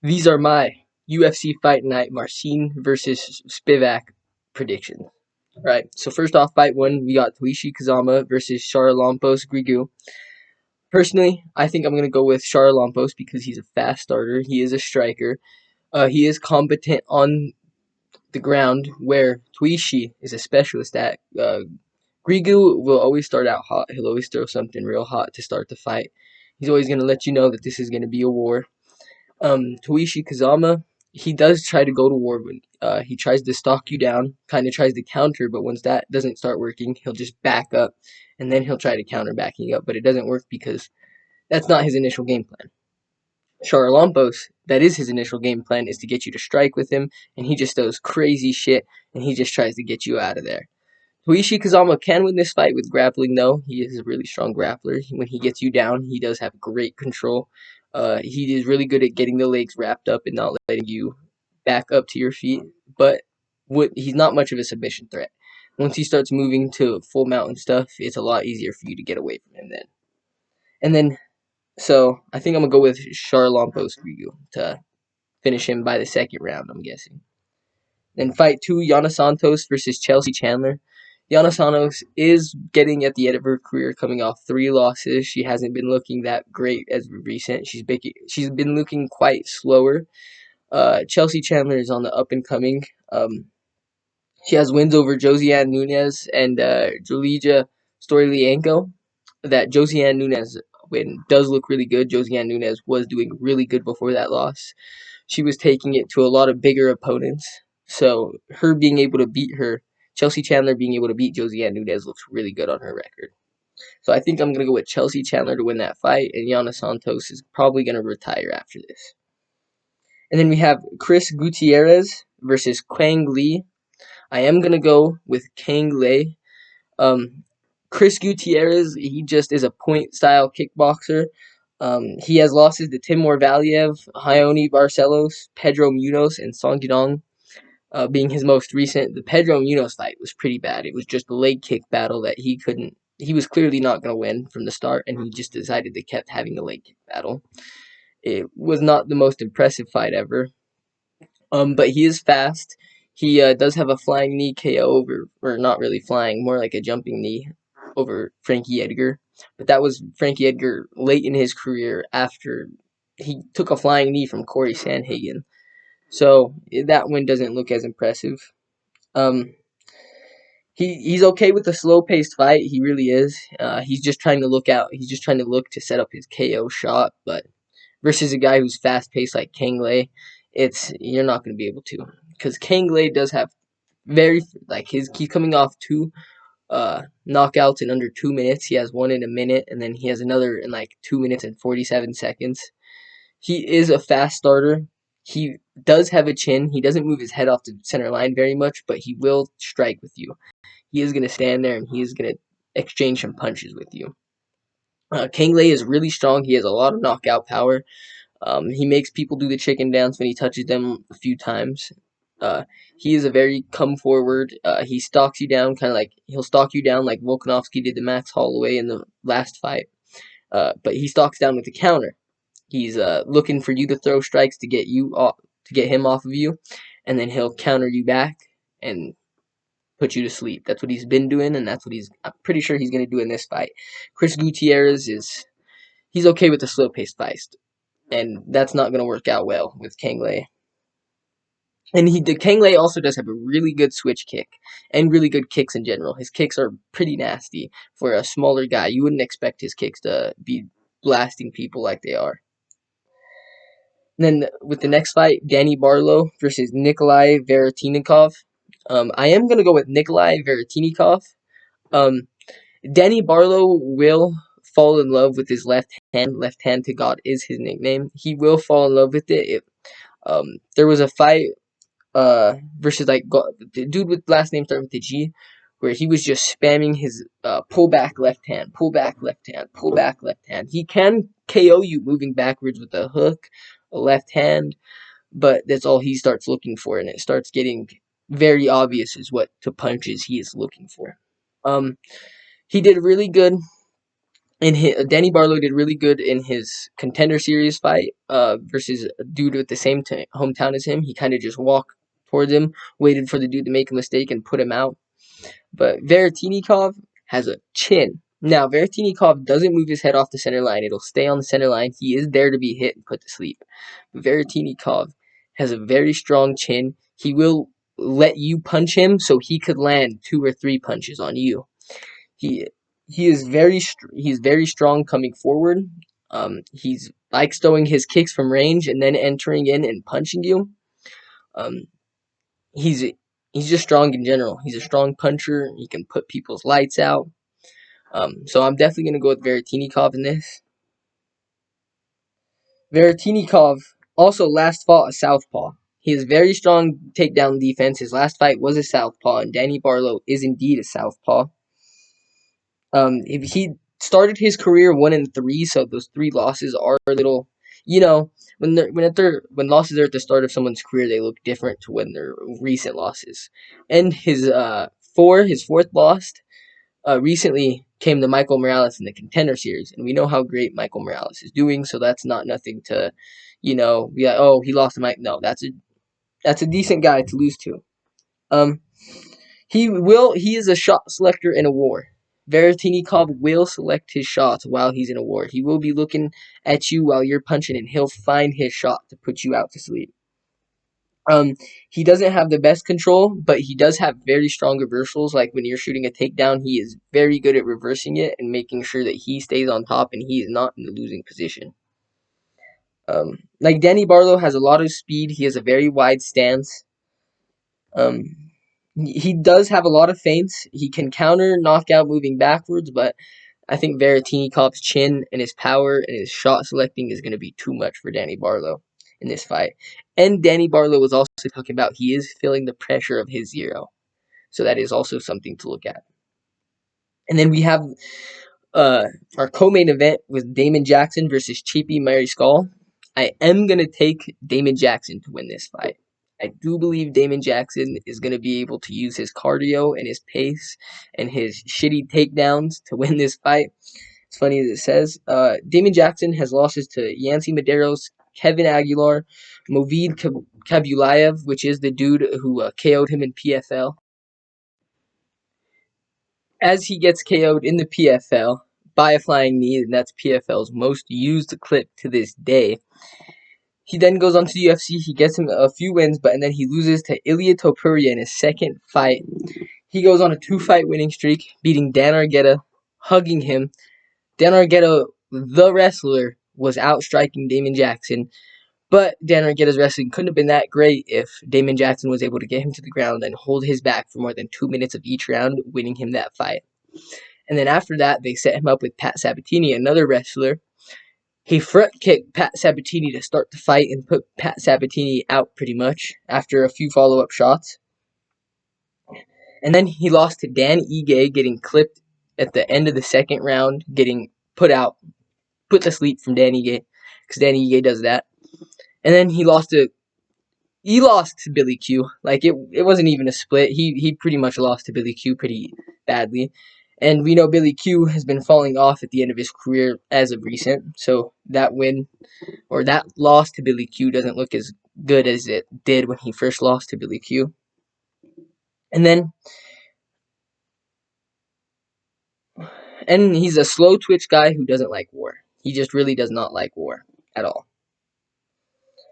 These are my UFC Fight Night Marcin versus Spivac predictions. Right. So first off, fight one, we got Tuishi Kazama versus Charalampos Grigu. Personally, I think I'm gonna go with Charalampos because he's a fast starter. He is a striker. He is competent on the ground, where Tuishi is a specialist at. Grigu will always start out hot. He'll always throw something real hot to start the fight. He's always gonna let you know that this is gonna be a war. Tuishi Kazama, he does try to go to war when he tries to stalk you down, kind of tries to counter, but once that doesn't start working, he'll just back up, and then he'll try to counter backing up, but it doesn't work because that's not his initial game plan. Charalampos, that is his initial game plan, is to get you to strike with him, and he just does crazy shit, and he just tries to get you out of there. Tuishi Kazama can win this fight with grappling, though. He is a really strong grappler. When he gets you down, he does have great control. He is really good at getting the legs wrapped up and not letting you back up to your feet. But he's not much of a submission threat. Once he starts moving to full mount and stuff, it's a lot easier for you to get away from him then. And then, so I think I'm going to go with Charalampos Grigu to finish him by the second round, I'm guessing. Then fight two, Yana Santos versus Chelsea Chandler. Yana Santos is getting at the end of her career, coming off 3 losses. She hasn't been looking that great as of recent. She's been looking quite slower. Chelsea Chandler is on the up and coming. She has wins over Josiane Nunes and Julija Storylyanko. That Josiane Nunes win does look really good. Josiane Nunes was doing really good before that loss. She was taking it to a lot of bigger opponents. So her being able to beat her, Chelsea Chandler being able to beat Josiane Nunes looks really good on her record. So I think I'm going to go with Chelsea Chandler to win that fight, and Yana Santos is probably going to retire after this. And then we have Chris Gutierrez versus Quang Lee. I am going to go with Quang Lee. Chris Gutierrez, he just is a point-style kickboxer. He has losses to Timur Valiev, Ioni Barcelos, Pedro Munoz, and Song Yadong. Being his most recent, the Pedro Munoz fight was pretty bad. It was just a leg kick battle that he was clearly not going to win from the start, and he just decided to keep having a leg kick battle. It was not the most impressive fight ever. But he is fast. He does have a flying knee KO over, or not really flying, more like a jumping knee over Frankie Edgar. But that was Frankie Edgar late in his career after he took a flying knee from Corey Sandhagen. So that win doesn't look as impressive. Um, he's okay with the slow paced fight. He really is. He's just trying to look out. He's just trying to look to set up his KO shot. But versus a guy who's fast paced like Kang Lei, you're not going to be able to, because Kang Lei does have he's coming off 2 knockouts in under 2 minutes. He has one in a minute, and then he has another in like 2 minutes and 47 seconds. He is a fast starter. He does have a chin. He doesn't move his head off the center line very much, but he will strike with you. He is going to stand there, and he is going to exchange some punches with you. Kang Lei is really strong. He has a lot of knockout power. He makes people do the chicken dance when he touches them a few times. He is a very come forward. He stalks you down, he'll stalk you down like Volkanovski did to Max Holloway in the last fight. But he stalks down with the counter. He's looking for you to throw strikes to get him off of you, and then he'll counter you back and put you to sleep. That's what he's been doing, and I'm pretty sure he's going to do in this fight. Chris Gutierrez he's okay with the slow paced fight, and that's not going to work out well with Kang Lei. And Kang Lei also does have a really good switch kick and really good kicks in general. His kicks are pretty nasty for a smaller guy. You wouldn't expect his kicks to be blasting people like they are. And then with the next fight, Danny Barlow versus Nikolai Veretinikov. I am going to go with Nikolai Veretinikov. Danny Barlow will fall in love with his left hand. Left hand to God is his nickname. He will fall in love with it. There was a fight versus the dude with last name starting with the G, where he was just spamming his pull back left hand, pull back left hand, pull back left hand. He can KO you moving backwards with a hook, a left hand, but that's all he starts looking for, and it starts getting very obvious as what punches he is looking for. He did really good Danny Barlow did really good in his Contender Series fight versus a dude with the same hometown as him. He kind of just walked towards him, waited for the dude to make a mistake, and put him out. But Veretinikov has a chin. Now, Veretinikov doesn't move his head off the center line. It'll stay on the center line. He is there to be hit and put to sleep. But Veretinikov has a very strong chin. He will let you punch him so he could land 2 or 3 punches on you. He's very strong coming forward. He's likes throwing his kicks from range and then entering in and punching you. Um, he's he's just strong in general. He's a strong puncher. He can put people's lights out. So I'm definitely gonna go with Veretinikov in this. Veretinikov also last fought a southpaw. He has very strong takedown defense. His last fight was a southpaw, and Danny Barlow is indeed a southpaw. He started his career 1-3, so those 3 losses are a little, when losses are at the start of someone's career, they look different to when they're recent losses. And his fourth loss recently came to Michael Morales in the Contender Series, and we know how great Michael Morales is doing, so that's not nothing to, be like, oh, he lost to Mike. No, that's a decent guy to lose to. He is a shot selector in a war. Veretinikov will select his shots while he's in a war. He will be looking at you while you're punching, and he'll find his shot to put you out to sleep. He doesn't have the best control, but he does have very strong reversals. Like when you're shooting a takedown, he is very good at reversing it and making sure that he stays on top and he is not in the losing position. Like Danny Barlow has a lot of speed. He has a very wide stance. He does have a lot of feints. He can counter knockout moving backwards, but I think Veretinikov's chin and his power and his shot selecting is going to be too much for Danny Barlow in this fight. And Danny Barlow was also talking about he is feeling the pressure of his 0. So that is also something to look at. And then we have our co-main event with Damon Jackson versus Cheapy Mariscal. I am going to take Damon Jackson to win this fight. I do believe Damon Jackson is going to be able to use his cardio and his pace and his shitty takedowns to win this fight. As funny as it says, Damon Jackson has losses to Yancy Medeiros, Kevin Aguilar, Movid Kabulaev, which is the dude who KO'd him in PFL. As he gets KO'd in the PFL by a flying knee, and that's PFL's most used clip to this day. He then goes on to the UFC. He gets him a few wins, and then he loses to Ilia Topuria in his second fight. He goes on a 2-fight winning streak, beating Dan Argueta, hugging him. Dan Argueta, the wrestler, was outstriking Damon Jackson, but Dan Argueta's wrestling couldn't have been that great if Damon Jackson was able to get him to the ground and hold his back for more than 2 minutes of each round, winning him that fight. And then after that, they set him up with Pat Sabatini, another wrestler. He front kicked Pat Sabatini to start the fight and put Pat Sabatini out pretty much after a few follow-up shots. And then he lost to Dan Ige, getting clipped at the end of the second round, getting put to sleep from Dan Ige, because Dan Ige does that. And then he lost to Billy Q. Like it wasn't even a split. He pretty much lost to Billy Q pretty badly. And we know Billy Q has been falling off at the end of his career as of recent. So that win or that loss to Billy Q doesn't look as good as it did when he first lost to Billy Q. And he's a slow twitch guy who doesn't like war. He just really does not like war at all.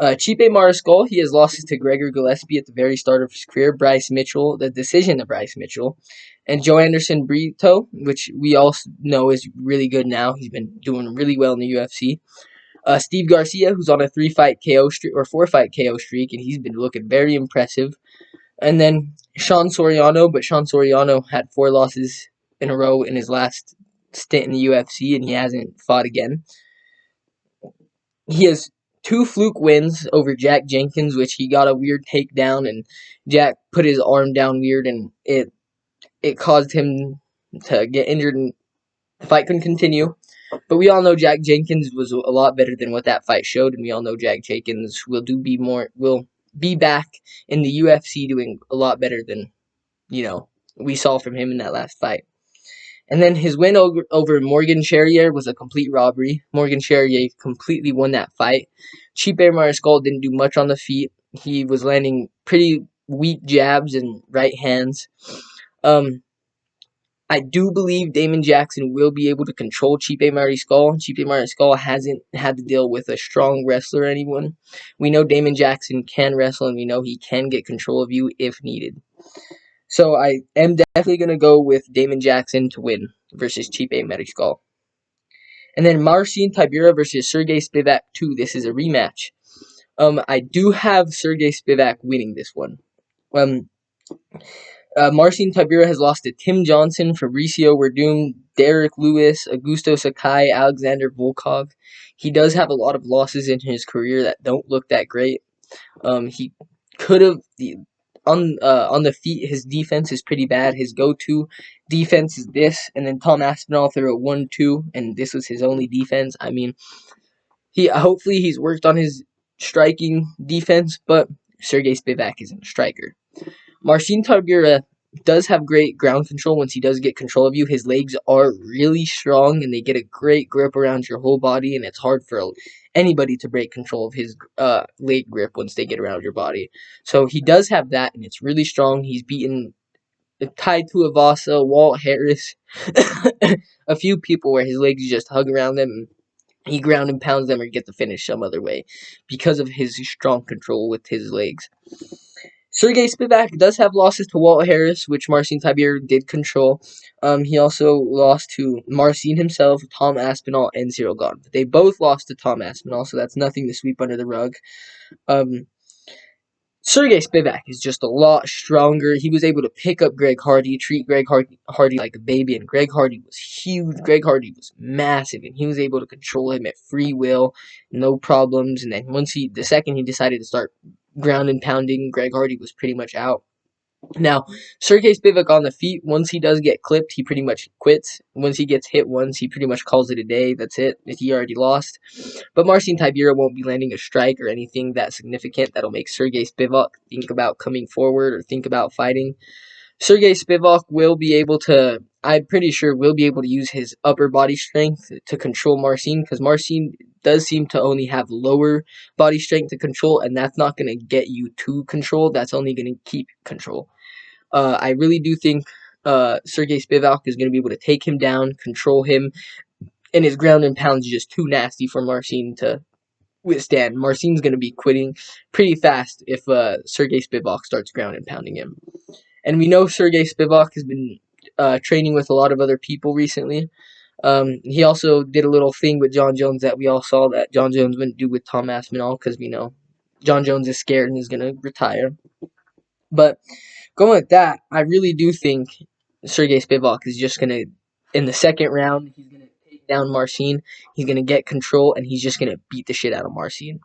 Chipe Mariscal, he has losses to Gregor Gillespie at the very start of his career, Bryce Mitchell, the decision of Bryce Mitchell, and Joe Anderson Brito, which we all know is really good now. He's been doing really well in the UFC. Steve Garcia, who's on a 3-fight KO streak or 4-fight KO streak, and he's been looking very impressive. And then Sean Soriano, but Sean Soriano had 4 losses in a row in his last stint in the UFC, and he hasn't fought again. He has 2 fluke wins over Jack Jenkins, which he got a weird takedown, and Jack put his arm down weird, and it caused him to get injured, and the fight couldn't continue. But we all know Jack Jenkins was a lot better than what that fight showed, and we all know Jack Jenkins will be back in the UFC doing a lot better than we saw from him in that last fight. And then his win over Morgan Charrier was a complete robbery. Morgan Charrier completely won that fight. Chipe Mariscal didn't do much on the feet. He was landing pretty weak jabs and right hands. I do believe Damon Jackson will be able to control Chipe Mariscal. Chipe Mariscal hasn't had to deal with a strong wrestler or anyone. We know Damon Jackson can wrestle, and we know he can get control of you if needed. So I am definitely going to go with Damon Jackson to win versus Chipe Mariscal. And then Marcin Tybrua versus Sergey Spivac 2. This is a rematch. I do have Sergey Spivac winning this one. Marcin Tybrua has lost to Tim Johnson, Fabricio Werdum, Derek Lewis, Augusto Sakai, Alexander Volkov. He does have a lot of losses in his career that don't look that great. He could have on the feet. His defense is pretty bad. His go-to defense is this, and then Tom Aspinall threw a 1-2, and this was his only defense. I mean, hopefully he's worked on his striking defense, but Sergey Spivac isn't a striker. Marcin Tybrua does have great ground control once he does get control of you. His legs are really strong, and they get a great grip around your whole body, and it's hard for anybody to break control of his leg grip once they get around your body. So he does have that, and it's really strong. He's beaten Tai Tuivasa, Walt Harris, a few people where his legs just hug around them, and he ground and pounds them or get the finish some other way because of his strong control with his legs. Sergey Spivac does have losses to Walt Harris, which Marcin Tybrua did control. He also lost to Marcin himself, Tom Aspinall, and Cyril Gane. They both lost to Tom Aspinall, so that's nothing to sweep under the rug. Sergey Spivac is just a lot stronger. He was able to pick up Greg Hardy, treat Greg Hardy like a baby, and Greg Hardy was huge. Greg Hardy was massive, and he was able to control him at free will, no problems. And then the second he decided to start ground and pounding, Greg Hardy was pretty much out. Now, Sergey Spivac on the feet, once he does get clipped, he pretty much quits. Once he gets hit once, he pretty much calls it a day. That's it. He already lost. But Marcin Tybrua won't be landing a strike or anything that significant that'll make Sergey Spivac think about coming forward or think about fighting. Sergey Spivac will be able to, I'm pretty sure, will be able to use his upper body strength to control Marcin, because Marcin does seem to only have lower body strength to control, and that's not going to get you to control. That's only going to keep control. I really do think Sergey Spivac is going to be able to take him down, control him, and his ground and pound is just too nasty for Marcin to withstand. Marcin's going to be quitting pretty fast if Sergey Spivac starts ground and pounding him. And we know Sergey Spivac has been training with a lot of other people recently. He also did a little thing with John Jones that we all saw that John Jones wouldn't do with Tom Aspinall, because we know John Jones is scared and is going to retire. But going with that, I really do think Sergey Spivac is just going to, in the second round, he's going to take down Marcin. He's going to get control, and he's just going to beat the shit out of Marcin.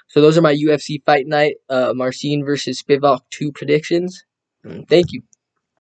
So those are my UFC Fight Night Marcin versus Spivac 2 predictions. Thank you.